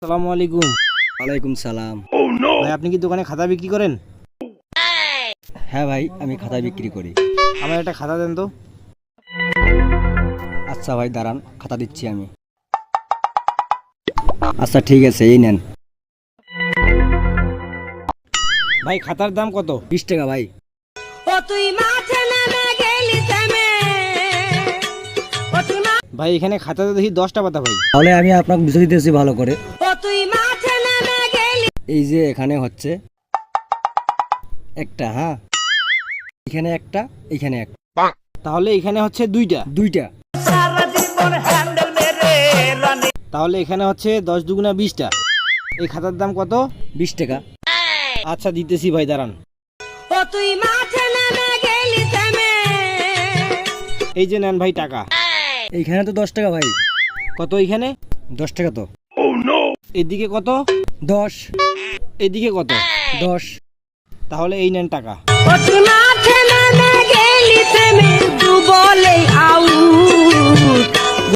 আসসালামু আলাইকুম। ওয়ালাইকুম সালাম। ভাই আপনি কি দোকানে খাতা বিক্রি করেন? হ্যাঁ ভাই, আমি খাতা বিক্রি করি। আমার একটা খাতা দেন তো। আচ্ছা ভাই দাঁড়ান, খাতা দিচ্ছি আমি। আচ্ছা ঠিক আছে, এই নেন। ভাই খাতার দাম কত? 20 টাকা ভাই। ভাই এখানে খাতাতে দেখি 10টা পাতা ভাই। তাহলে আমি আপনাকে বুঝে দিতেছি ভালো করে। এই যে এখানে হচ্ছে একটা, হ্যাঁ এখানে একটা, এখানে একটা, তাহলে এখানে হচ্ছে দুইটা। দুইটা। তাহলে এখানে হচ্ছে 10 দুগুণা 20টা। এই খাতার দাম কত? 20 টাকা। আচ্ছা দিতেছি ভাই দাঁড়ান। এই যে নেন ভাই টাকা। এইখানে তো 10 টাকা ভাই। কত এইখানে? 10 টাকা তো। এদিকে কত? 10। এদিকে কত? 10। তাহলে এই নেন টাকা।